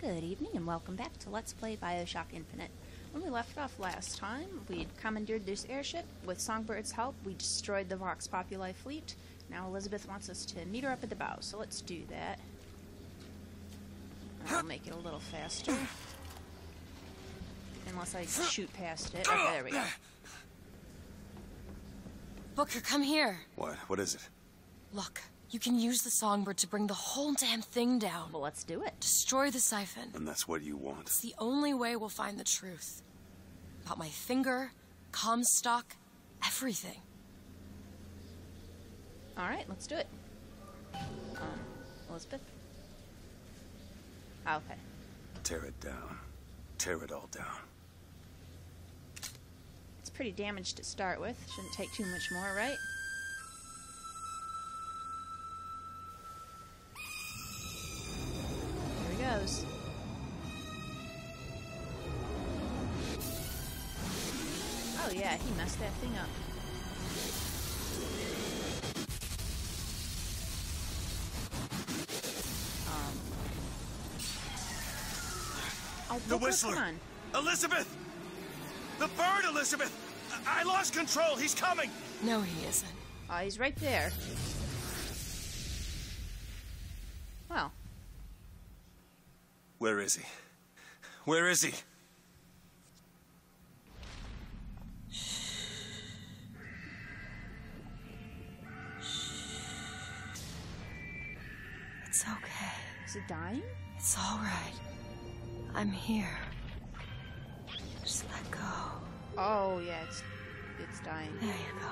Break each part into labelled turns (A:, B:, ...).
A: Good evening and welcome back to Let's Play Bioshock Infinite. When we left off last time, we'd commandeered this airship. With Songbird's help, we destroyed the Vox Populi fleet. Now Elizabeth wants us to meet her up at the bow, so let's do that. I'll make it a little faster. Unless I shoot past it. Okay, there we go.
B: Booker, come here.
C: What? What is it?
B: Look, you can use the Songbird to bring the whole damn thing down.
A: Well, let's do it.
B: Destroy the siphon.
C: And that's what you want?
B: It's the only way we'll find the truth. About my finger, Comstock, everything.
A: Alright, let's do it. Elizabeth? Oh, okay.
C: Tear it down. Tear it all down.
A: It's pretty damaged to start with. Shouldn't take too much more, right? Here he goes. Oh yeah, he messed that thing up. Oh,
C: The
A: Booker,
C: Whistler!
A: come on.
C: Elizabeth! The bird, Elizabeth! I lost control! He's coming!
B: No, he isn't.
A: Oh, he's right there. Well.
C: Where is he? Where is he?
B: It's okay.
A: Is it dying?
B: It's all right. I'm here. Just let go.
A: Oh, yeah, it's dying.
B: There you go.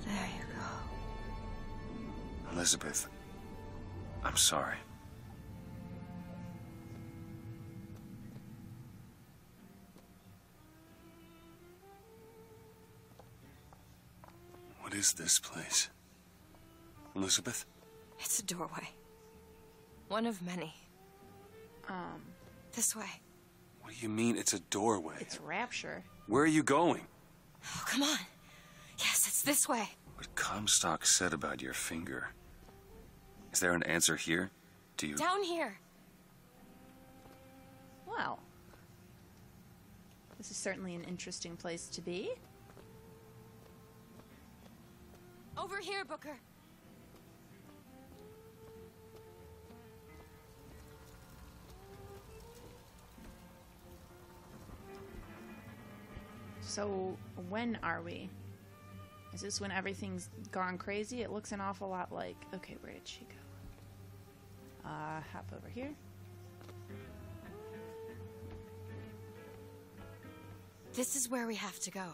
B: There you go.
C: Elizabeth, I'm sorry. What is this place? Elizabeth?
B: It's a doorway. One of many. This way.
C: What do you mean it's a doorway?
A: It's Rapture.
C: Where are you going?
B: Oh, come on. Yes, it's this way.
C: What Comstock said about your finger. Is there an answer here? Do you...
B: Down here.
A: Wow. This is certainly an interesting place to be.
B: Over here, Booker.
A: So, when are we? Is this when everything's gone crazy? It looks an awful lot like... Okay, where did she go? Hop over here.
B: This is where we have to go.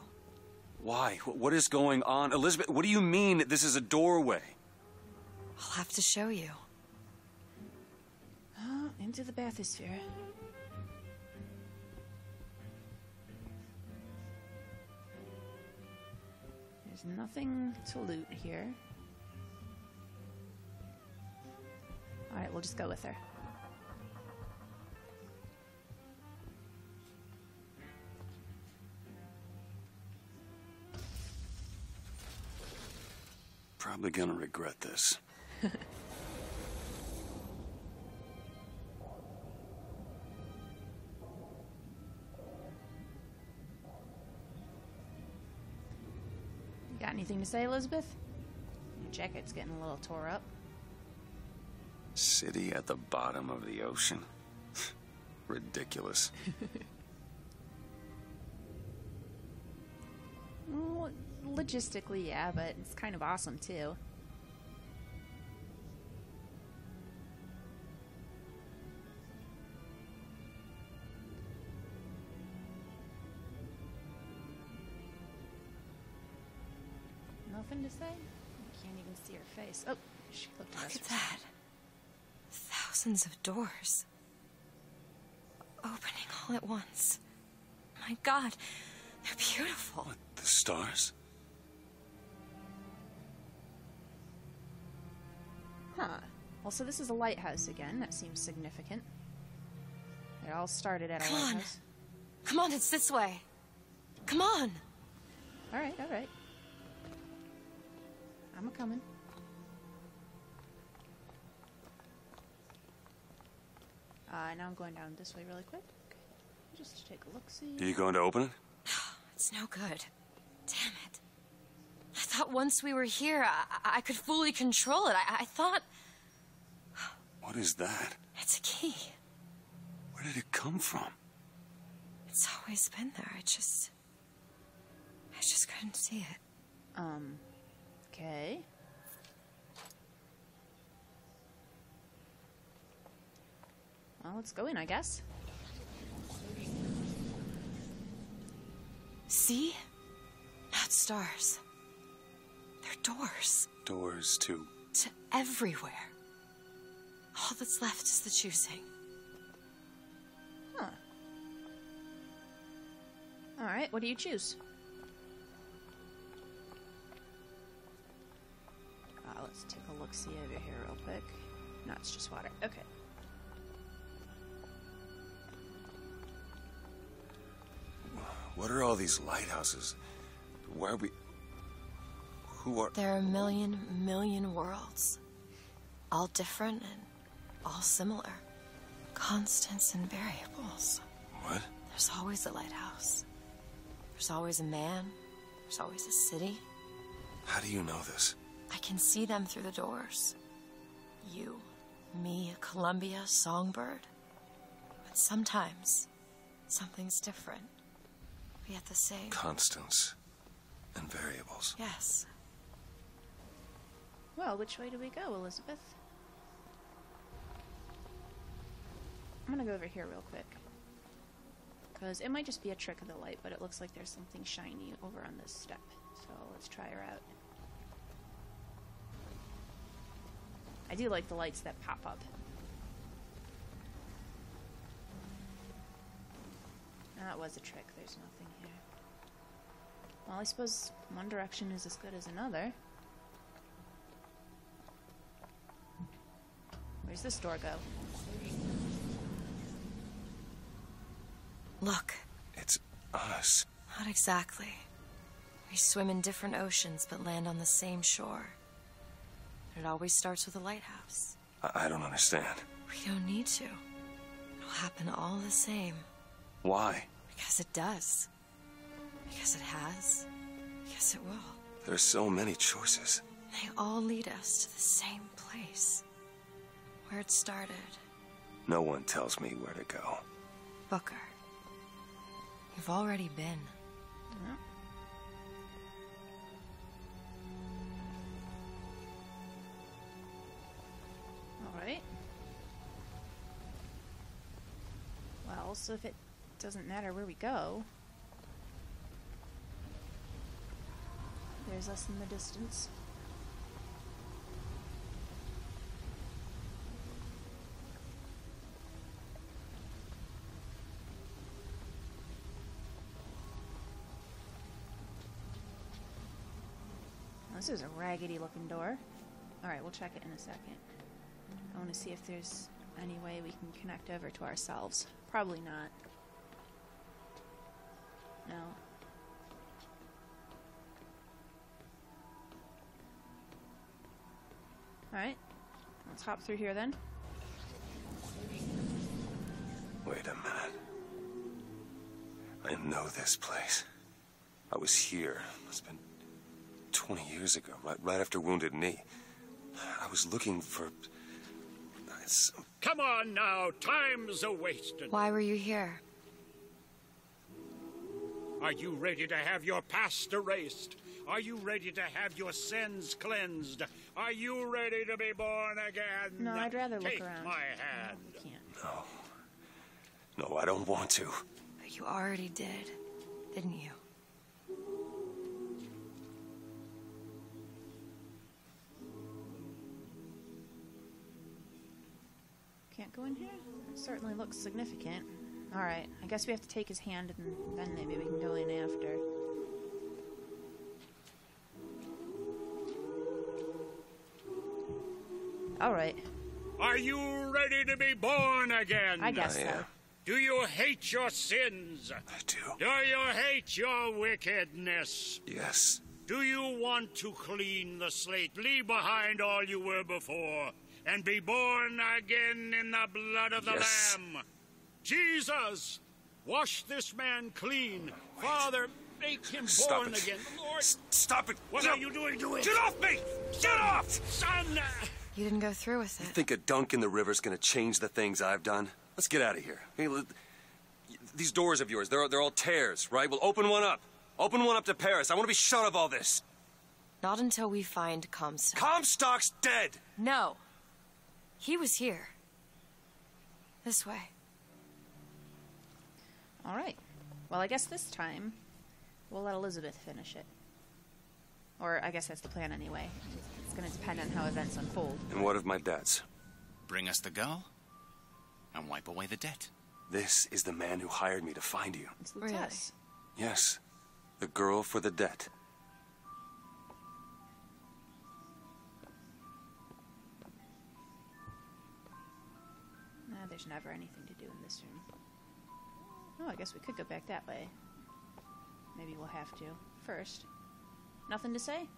C: Why? What is going on? Elizabeth, what do you mean this is a doorway?
B: I'll have to show you.
A: Into the bathysphere. There's nothing to loot here. Alright, we'll just go with her.
C: Probably gonna regret this.
A: Got anything to say, Elizabeth? Your jacket's getting a little tore up.
C: City at the bottom of the ocean. Ridiculous.
A: Well, logistically, yeah, but it's kind of awesome, too. Nothing to say? I can't even see her face. Oh, she looked at us.
B: Look at that. Thousands of doors. Opening all at once. My God, they're beautiful.
C: What, the stars?
A: Huh. Well, so this is a lighthouse again. That seems significant. It all started at a
B: Come on.
A: lighthouse.
B: Come on, it's this way. Come on.
A: Alright, alright. I'm a-coming. Now I'm going down this way really quick. Just to take a look-see.
C: Are you going to open it?
B: It's no good. Damn it. I thought once we were here, I could fully control it. I thought...
C: What is that?
B: It's a key.
C: Where did it come from?
B: It's always been there. I just couldn't see it.
A: Okay. Well, let's go in, I guess.
B: See? Not stars. They're doors.
C: Doors to...
B: To everywhere. All that's left is the choosing.
A: Huh. Alright, what do you choose? Let's take a look-see over here real quick. No, it's just water. Okay.
C: What are all these lighthouses? Why are we... Who are...
B: There are a million worlds. All different and all similar. Constants and variables.
C: What?
B: There's always a lighthouse. There's always a man. There's always a city.
C: How do you know this?
B: I can see them through the doors. You, me, Columbia, Songbird. But sometimes, something's different. Yet the same.
C: Constants and variables.
B: Yes.
A: Well, which way do we go, Elizabeth? I'm gonna go over here real quick. Because it might just be a trick of the light, but it looks like there's something shiny over on this step. So let's try her out. I do like the lights that pop up. That was a trick. There's nothing here. Well, I suppose one direction is as good as another. Where's this door go?
B: Look.
C: It's us.
B: Not exactly. We swim in different oceans but land on the same shore. It always starts with a lighthouse.
C: I don't understand.
B: We don't need to. It'll happen all the same.
C: Why?
B: Because it does. Because it has. Because it will.
C: There's so many choices.
B: They all lead us to the same place. Where it started.
C: No one tells me where to go.
B: Booker. You've already been.
A: Yeah. Alright. Well, so if it doesn't matter where we go, there's us in the distance. This is a raggedy looking door. Alright, we'll check it in a second. I want to see if there's any way we can connect over to ourselves. Probably not. No. Alright. Let's hop through here then.
C: Wait a minute. I know this place. I was here. It's been 20 years ago, right after Wounded Knee. I was looking for...
D: Come on now, time's a-wasting.
B: Why were you here?
D: Are you ready to have your past erased? Are you ready to have your sins cleansed? Are you ready to be born again?
A: No, I'd rather look
D: Take
A: around.
D: my hand.
A: No, we can't.
C: No, I don't want to.
B: But you already did, didn't you?
A: Can't go in here? It certainly looks significant. Alright, I guess we have to take his hand and then maybe we can go in after. Alright.
D: Are you ready to be born again?
A: I guess
C: I
A: so.
C: am.
D: Do you hate your sins?
C: I do.
D: Do you hate your wickedness?
C: Yes.
D: Do you want to clean the slate, leave behind all you were before, and be born again in the blood of the Lamb? Jesus, wash this man clean. Wait. Father, make him born again. Lord,
C: stop it.
D: What are you doing to it?
C: Get off me! Get off!
D: Son!
B: You didn't go through with it.
C: You think a dunk in the river's gonna change the things I've done? Let's get out of here. Hey, these doors of yours, they're all tears, right? We'll open one up. Open one up to Paris. I want to be shut of all this.
B: Not until we find Comstock.
C: Comstock's dead!
B: No. He was here. This way.
A: All right. Well, I guess this time we'll let Elizabeth finish it. Or I guess that's the plan anyway. It's going to depend on how events unfold.
C: And what of my debts?
E: Bring us the girl and wipe away the debt.
C: This is the man who hired me to find you.
A: It's the
B: Really?
A: test.
C: Yes. The girl for the debt.
A: Nah, there's never anything to do in this room. Oh, I guess we could go back that way. Maybe we'll have to. First. Nothing to say?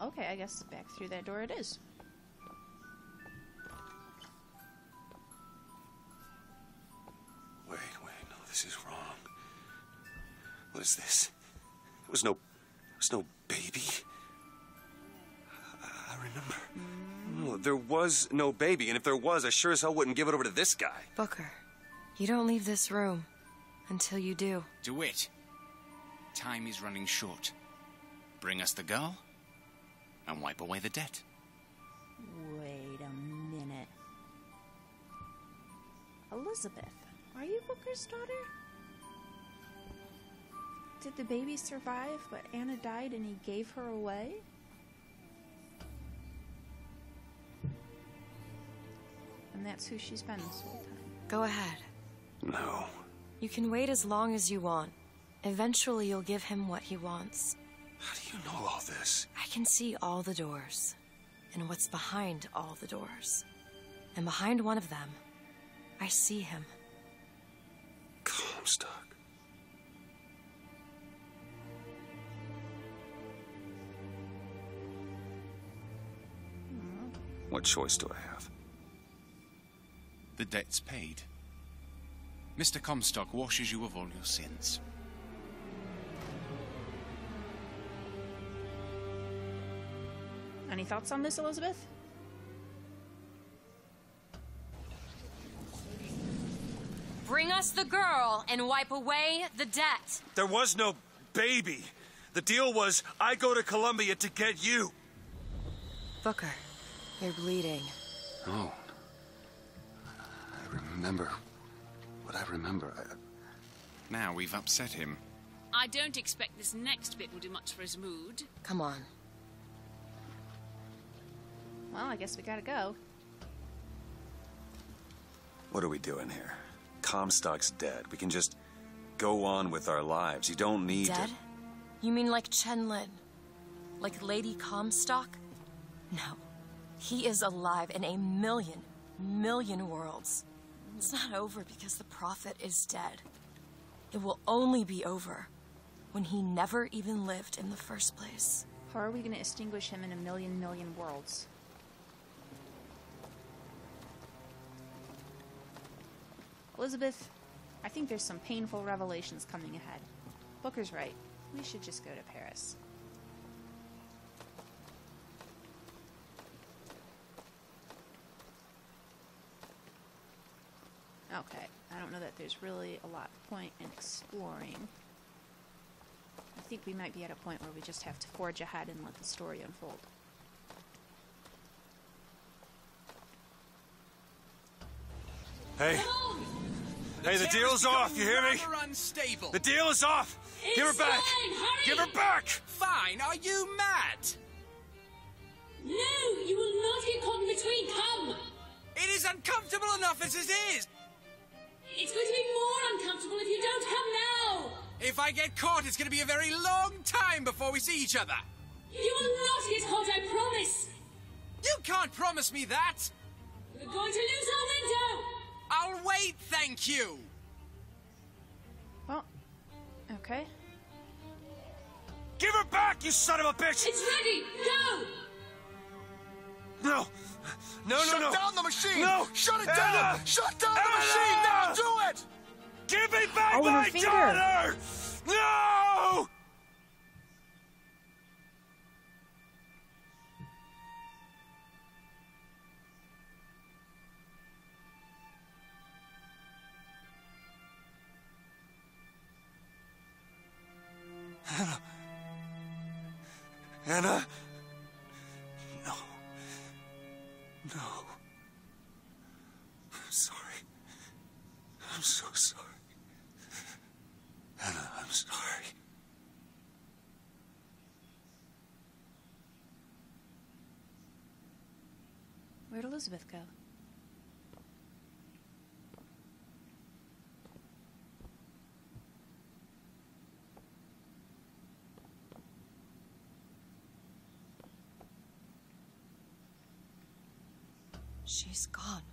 A: Okay, I guess back through that door it is.
C: Wait, no, this is wrong. What is this? There was no baby. I remember. No, there was no baby, and if there was, I sure as hell wouldn't give it over to this guy.
B: Booker, you don't leave this room until you do.
E: DeWitt, time is running short. Bring us the girl and wipe away the debt.
A: Wait a minute. Elizabeth, are you Booker's daughter? Did the baby survive, but Anna died and he gave her away? And that's who she's been this whole time.
B: Go ahead.
C: No.
B: You can wait as long as you want. Eventually you'll give him what he wants.
C: How do you know all this?
B: I can see all the doors, and what's behind all the doors. And behind one of them, I see him.
C: Comstock. What choice do I have?
E: The debt's paid. Mr. Comstock washes you of all your sins.
A: Any thoughts on this, Elizabeth?
B: Bring us the girl and wipe away the debt.
C: There was no baby. The deal was I go to Columbia to get you.
B: Booker, you're bleeding.
C: No. I remember what I remember.
E: Now we've upset him.
F: I don't expect this next bit will do much for his mood.
B: Come on.
A: Well, I guess we gotta go.
C: What are we doing here? Comstock's dead. We can just go on with our lives. You don't need
B: Dead?
C: to...
B: You mean like Chen Lin? Like Lady Comstock? No. He is alive in a million worlds. It's not over because the prophet is dead. It will only be over when he never even lived in the first place.
A: How are we gonna extinguish him in a million worlds? Elizabeth, I think there's some painful revelations coming ahead. Booker's right. We should just go to Paris. Okay, I don't know that there's really a lot of point in exploring. I think we might be at a point where we just have to forge ahead and let the story unfold.
C: Hey. Hey, the deal's off, you hear me?
G: Unstable.
C: The deal is off! Give her back! Give her back!
G: Fine, are you mad?
H: No, you will not get caught in between, come!
G: It is uncomfortable enough as it is!
H: It's going to be more uncomfortable if you don't come now!
G: If I get caught, it's going to be a very long time before we see each other.
H: You will not get caught, I promise!
G: You can't promise me that!
H: We're going to lose our window!
G: I'll wait, thank you!
A: Well, Okay.
C: Give her back, you son of a bitch!
H: It's ready! Go!
C: No! No, no, no!
G: Shut down the machine!
C: No!
G: Shut it
C: Anna!
G: down! Shut down the
C: Anna!
G: machine! Now do it!
C: Give me back
A: Oh,
C: my
A: her finger.
C: daughter! No! Anna. Anna. No. No. I'm sorry. I'm so sorry. Anna, I'm sorry.
A: Where'd Elizabeth go?
B: She's gone,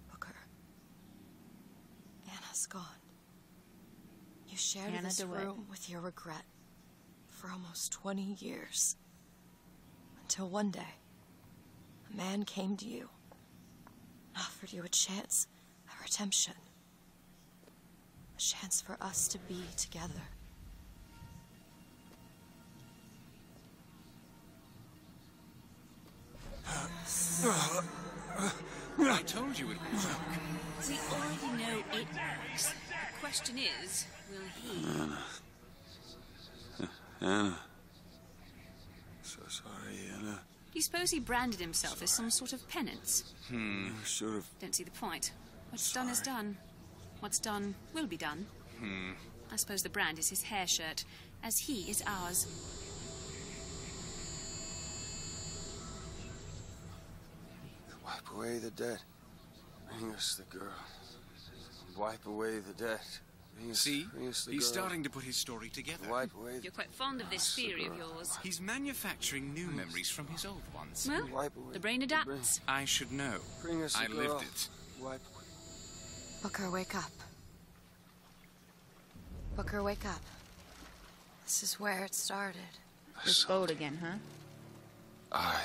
B: Booker. Anna's gone. You shared
A: Anna
B: this
A: DeWitt.
B: room with your regret for almost 20 years. Until one day, a man came to you and offered you a chance at redemption. A chance for us to be together.
E: I told you it would work.
F: We already know it works. The question is, will he?
C: Anna. So sorry, Anna.
F: Do you suppose he branded himself as some sort of penance?
C: I should have.
F: Don't see the point. What's done is done. What's done will be done. I suppose the brand is his hair shirt, as he is ours.
C: Wipe away the debt. Bring us the girl. Wipe away the debt.
E: See?
C: Bring us the
E: He's
C: girl.
E: starting to put his story together.
C: Wipe away the
F: You're quite fond of this theory of yours.
E: He's manufacturing new memories from his old ones.
F: Well,
C: Wipe away
F: the brain adapts.
E: I should know.
C: Bring us the
E: I
C: girl.
E: lived it.
C: Wipe.
B: Booker, wake up. Booker, wake up. This is where it started.
A: This boat again, huh?
C: I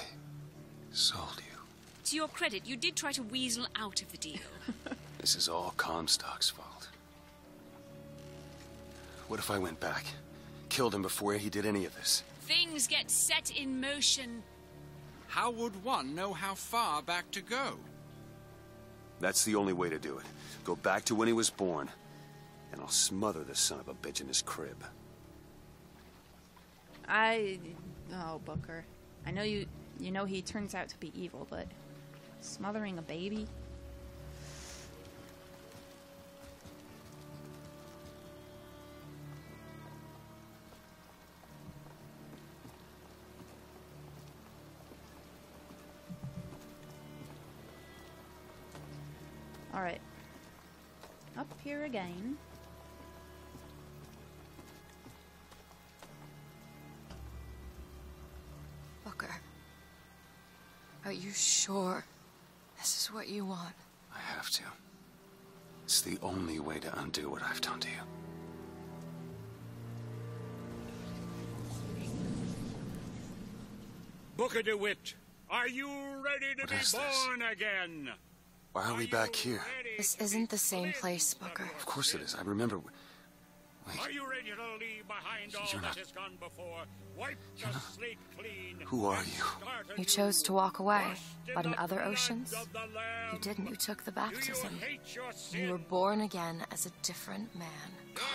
C: sold you.
F: To your credit, you did try to weasel out of the deal.
C: This is all Comstock's fault. What if I went back? Killed him before he did any of this?
F: Things get set in motion.
G: How would one know how far back to go?
C: That's the only way to do it. Go back to when he was born, and I'll smother the son of a bitch in his crib.
A: Oh, Booker. I know you know he turns out to be evil, but smothering a baby? Alright. Up here again.
B: Booker, are you sure this is what you want?
C: I have to. It's the only way to undo what I've done to you.
D: Booker DeWitt, are you ready to
C: What
D: be
C: is this?
D: born again?
C: Why are we back here?
B: This isn't the same place, Booker.
C: Of course it is. I remember.
D: Are you ready to leave behind all
C: You're
D: that
C: not-
D: has gone before? Wipe the slate clean.
C: Who are
D: and
C: you?
D: start
B: You
D: anew.
B: chose to walk away,
D: Washed in
B: but in
D: the
B: other
D: blood
B: oceans,
D: of the Lamb.
B: you didn't. You took the
D: Do you
B: baptism.
D: hate your sin?
B: You were born again as a different man.
D: Do you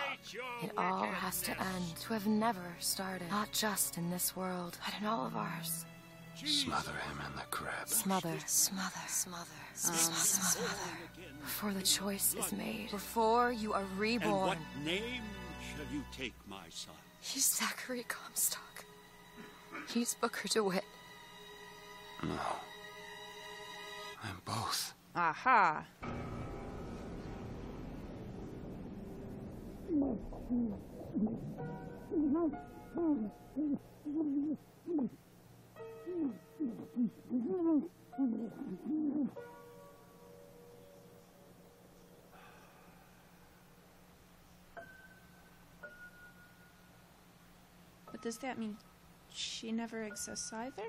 D: hate your
B: It all
D: wickedness?
B: has to end to have never started. Not just in this world, but in all of ours.
C: Smother him in the crib.
B: Smother, smother, smother, smother. Before the choice is made. Before you are
D: And
B: reborn.
D: what name shall you take, my son?
B: He's Zachary Comstock. He's Booker DeWitt.
C: No. I'm both.
A: Aha! does that mean she never exists either?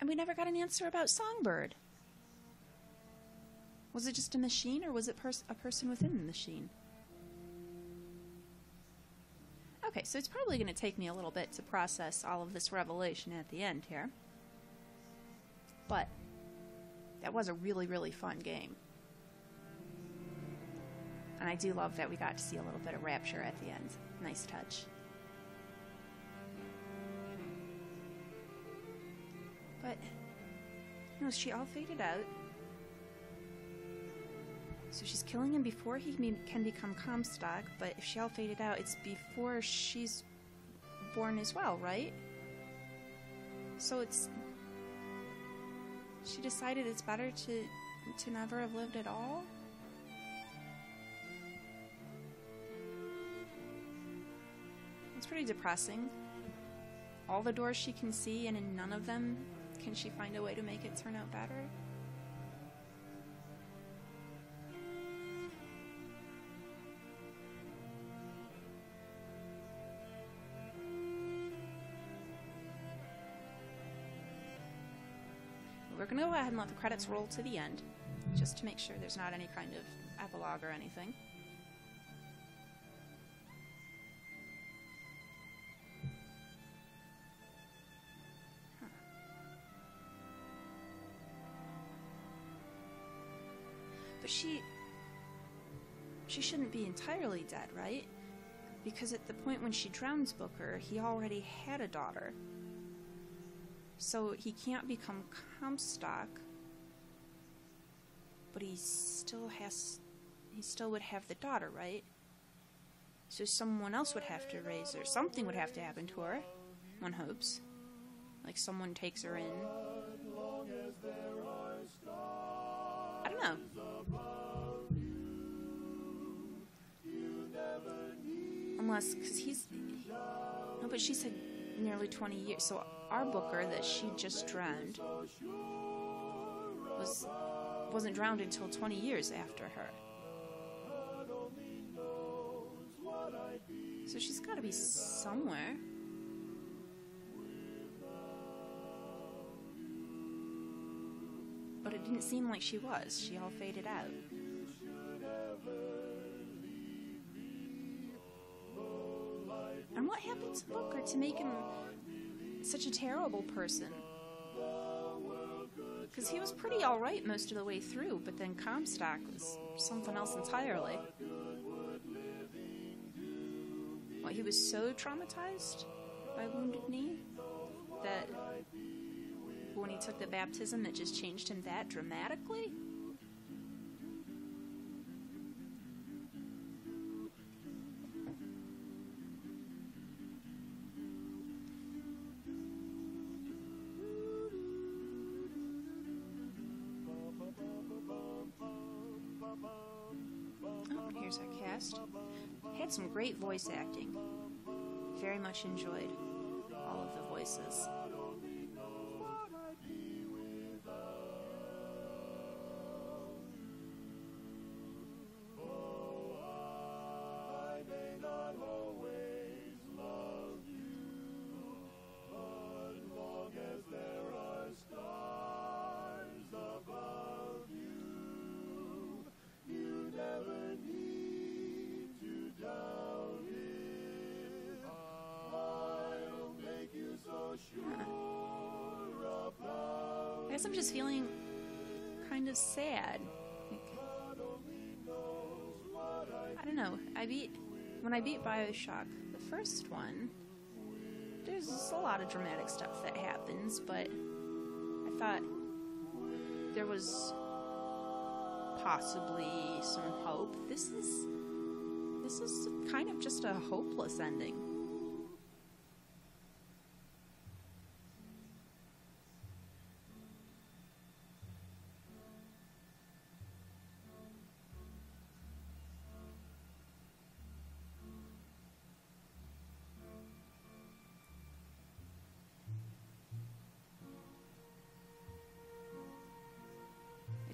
A: And we never got an answer about Songbird. Was it just a machine, or was it a person within the machine? Okay, so it's probably going to take me a little bit to process all of this revelation at the end here. But that was a really, really fun game. And I do love that we got to see a little bit of Rapture at the end. Nice touch. But, no, she all faded out. So she's killing him before he can become Comstock, but if she all faded out, it's before she's born as well, right? So it's... She decided it's better to never have lived at all? It's pretty depressing. All the doors she can see, and in none of them can she find a way to make it turn out better? We're going to go ahead and let the credits roll to the end, just to make sure there's not any kind of epilogue or anything. Huh. But she shouldn't be entirely dead, right? Because at the point when she drowns Booker, he already had a daughter. So he can't become Comstock, but he still would have the daughter, right? So someone else would have to raise her. Something would have to happen to her, one hopes. Like someone takes her in. I don't know. Unless, because no, but she said nearly 20 years, so our Booker that she just drowned wasn't drowned until 20 years after her. So she's got to be somewhere. But it didn't seem like she was. She all faded out. And what happened to Booker to make him such a terrible person? Because he was pretty alright most of the way through, but then Comstock was something else entirely. What, he was so traumatized by Wounded Knee that when he took the baptism it just changed him that dramatically? Here's our cast. Had some great voice acting. Very much enjoyed all of the voices. I guess I'm just feeling kind of sad. Like, I don't know. When I beat Bioshock, the first one, there's a lot of dramatic stuff that happens, but I thought there was possibly some hope. This is kind of just a hopeless ending.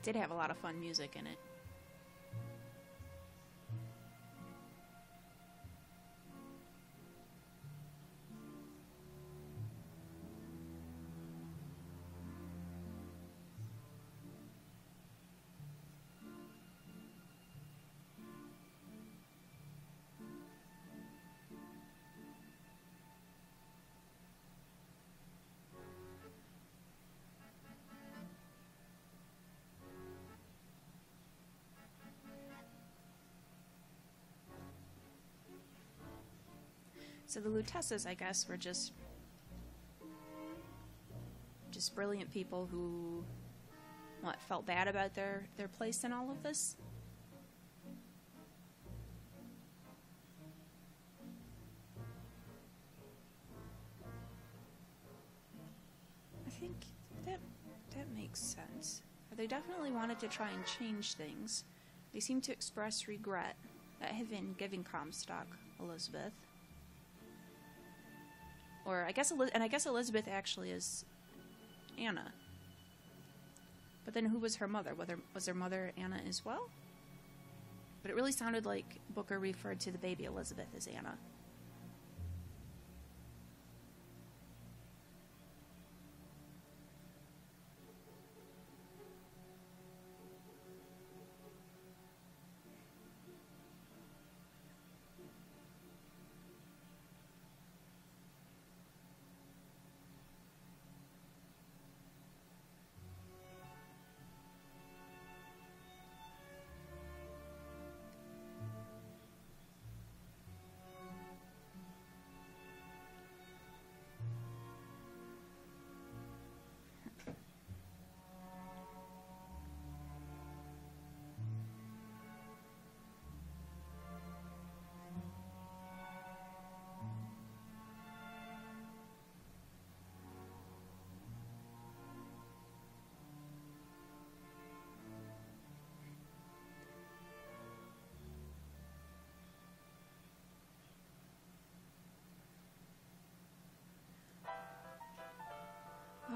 A: did have a lot of fun music in it. So the Lutesses, I guess, were just brilliant people who, felt bad about their place in all of this? I think that makes sense. They definitely wanted to try and change things. They seem to express regret at having given Comstock Elizabeth. Or I guess Elizabeth actually is Anna. But then who was her mother? Was her mother Anna as well? But it really sounded like Booker referred to the baby Elizabeth as Anna.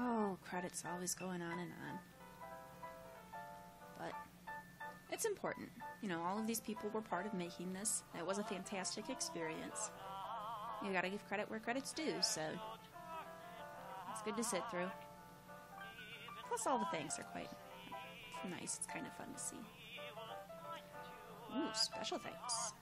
A: Oh, credits always going on and on. But it's important. All of these people were part of making this. It was a fantastic experience. You gotta give credit where credit's due, so it's good to sit through. Plus all the thanks are quite nice. It's kind of fun to see. Ooh, special thanks.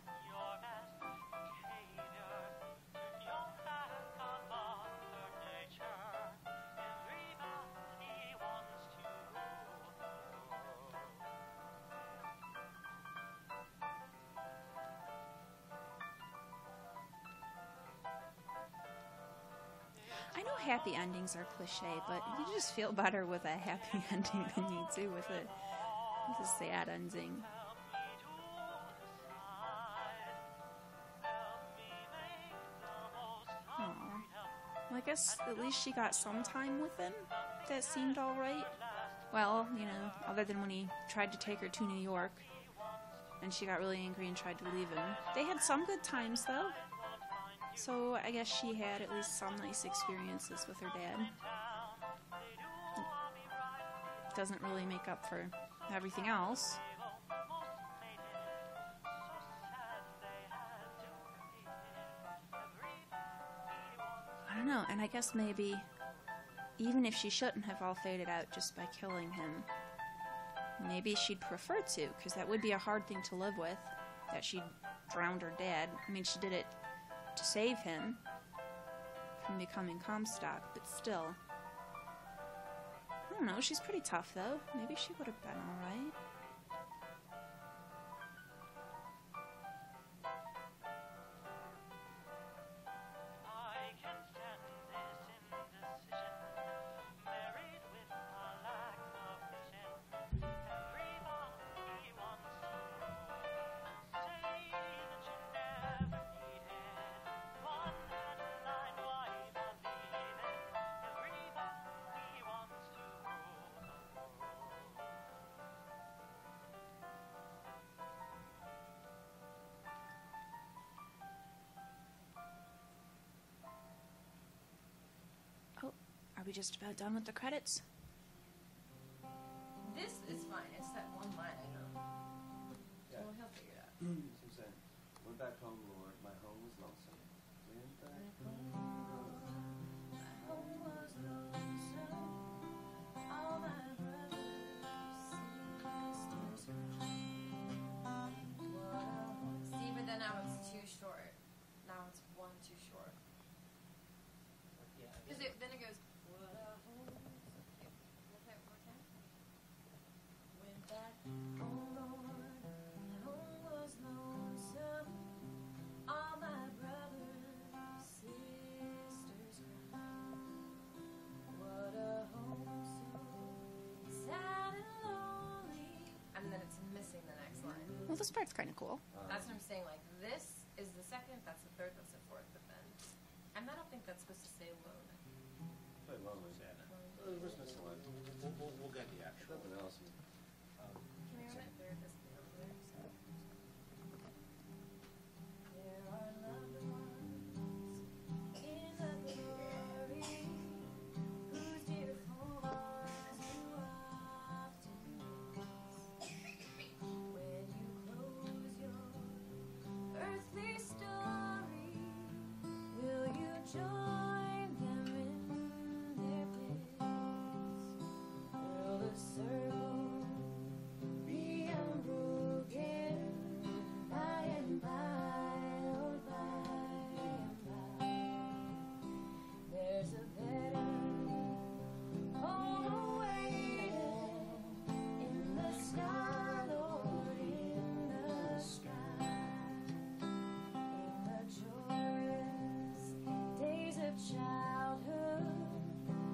A: I know happy endings are cliche, but you just feel better with a happy ending than you do with a sad ending. Aww. Well, I guess at least she got some time with him. That seemed alright. Well, other than when he tried to take her to New York, and she got really angry and tried to leave him. They had some good times, though. So I guess she had at least some nice experiences with her dad. It doesn't really make up for everything else. I don't know, and I guess maybe even if she shouldn't have all faded out just by killing him, maybe she'd prefer to, because that would be a hard thing to live with, that she drowned her dad. I mean, she did it to save him from becoming Comstock, but still. I don't know, she's pretty tough, though. Maybe she would have been alright. Oh, are we just about done with the credits?
B: This is fine. It's
C: Suzanne, went back home, Lord. My home was lonesome. Went back home, Lord. My home was lonesome. All my brothers, sisters,
B: See, but then now it's too short. Now it's one too short. Because then it goes. What a home. Okay, one time.
I: Went back home, Lord. My home was lonesome. All my brothers, sisters cried. What a home so sad and lonely.
B: And then it's missing the next line.
A: Well, this part's kind of cool.
B: That's what I'm saying. Like, this is the second, that's the third, that's the fourth, but then. And I don't think that's supposed to say alone.
C: Quite lonely. Where's missing one?
J: We'll get the actual.
C: Nothing else.
B: Can we run it third, this over there?
I: There are loved ones in the glory, whose dear forms you often miss. When you close your earthly story, will you join them in their bliss? Will the circle be unbroken by and by, Lord, by and by? There's a better home awaiting in the sky, Lord, in the sky. In the joyous days of childhood,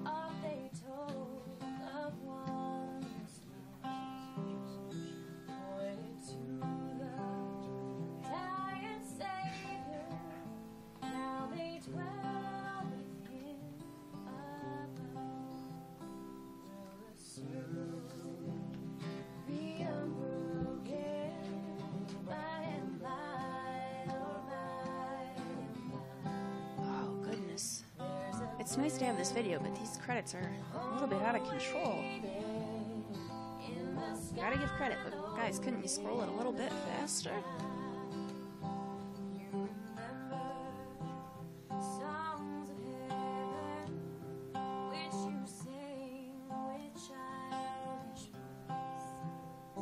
I: oft they told of one's lost, pointed to the dying Savior. Now they dwell with Him above. Will the circle be unbroken by and by, Lord, by and by?
A: Oh, goodness.
I: There's a
A: It's nice to have this video, but these credits are a little bit out of control.
I: in the sky.
A: Gotta give credit, but guys, couldn't you scroll it a little bit faster?
I: You remember songs of heaven, which you sang with childish voice. Do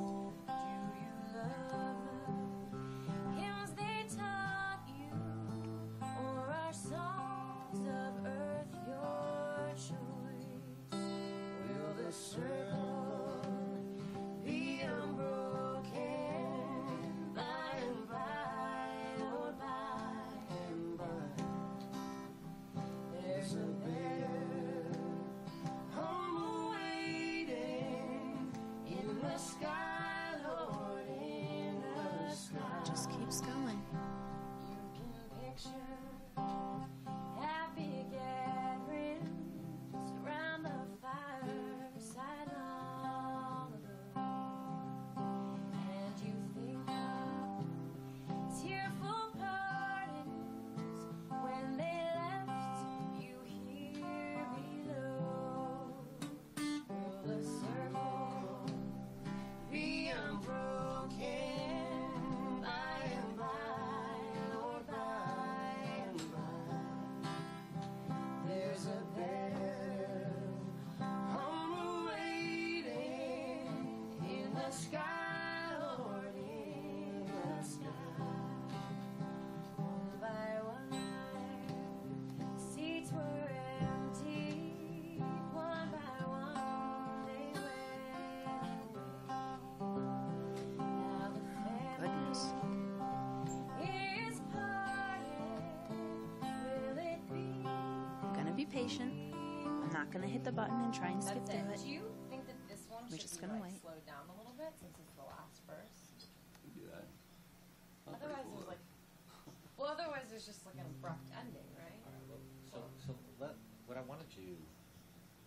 I: you love the hymns they taught you, or are songs of earth your choice? Will the circle be unbroken by and by, Lord, by and by? There's a better home awaiting in the sky, Lord, in the sky.
A: Just keeps going.
I: You can picture happy gatherings around the fireside long ago, and you think of tearful partings when they left you here below. Will the circle be unbroken by and by, Lord, by and by? There's a better home awaiting in the sky, Lord, in the sky. One by one, their seats were empty. One by one, they went away. Now the
A: Goodness.
I: family is parted. Will it be?
A: I'm gonna be patient. I'm not gonna hit the button and try and skip
B: That's
A: through
B: it.
A: it.
B: Do you think that this one
A: We're
B: should
A: just
B: be
A: gonna
B: like
A: wait.
B: slowed down a little bit since it's the last verse?
C: You do that.
B: Otherwise, there's like, well, otherwise there's just like an abrupt ending, right?
J: What I want to do,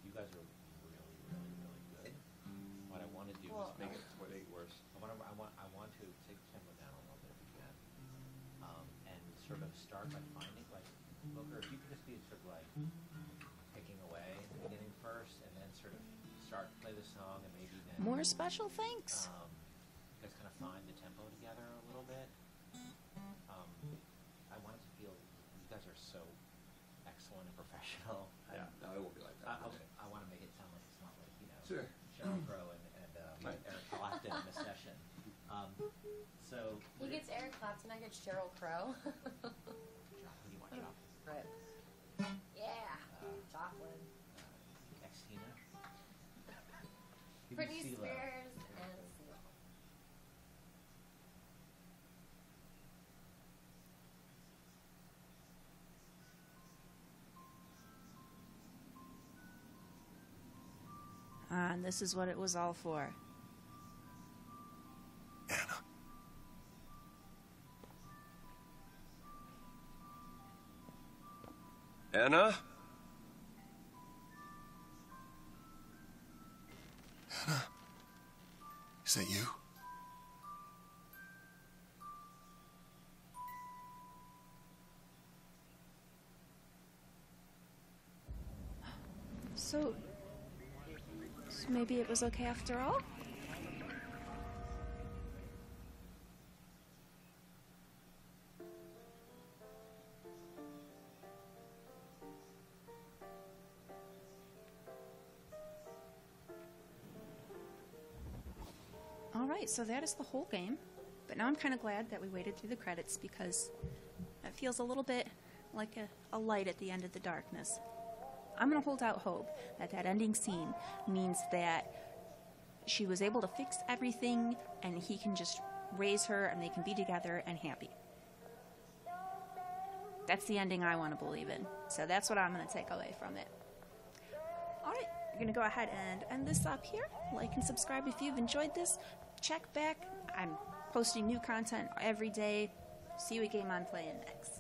J: you guys are really, really, really good. What I want to do
B: Well,
J: is make it.
C: What eight worse?
J: I want to take the tempo down a little bit if you can, and sort of start by finding like, Booker, if you could just be sort of like picking away at the beginning first, and then sort of start play the song, and maybe then
A: More special thanks.
J: you guys kind of find the tempo together a little bit, so excellent and professional.
K: Yeah, no, it won't be like that.
J: Okay, I want to make it sound like it's not like, you know,
K: Sure.
J: Sheryl Crow and
K: Right.
J: Eric Clapton in a session. So
I: He gets Eric Clapton, I get Sheryl Crow.
J: Who do you want, Joplin?
I: Right. Yeah. Joplin.
J: Ex-Tina?
I: Britney
J: CeeLo.
I: Spears and Seal.
A: And this is what it was all for.
L: Anna? Anna? Is that you?
A: So maybe it was okay after all? Alright, so that is the whole game. But now I'm kind of glad that we waited through the credits because it feels a little bit like a light at the end of the darkness. I'm going to hold out hope that that ending scene means that she was able to fix everything and he can just raise her and they can be together and happy. That's the ending I want to believe in. So that's what I'm going to take away from it. Alright, we're going to go ahead and end this up here. Like and subscribe if you've enjoyed this. Check back. I'm posting new content every day. See what game I'm playing next.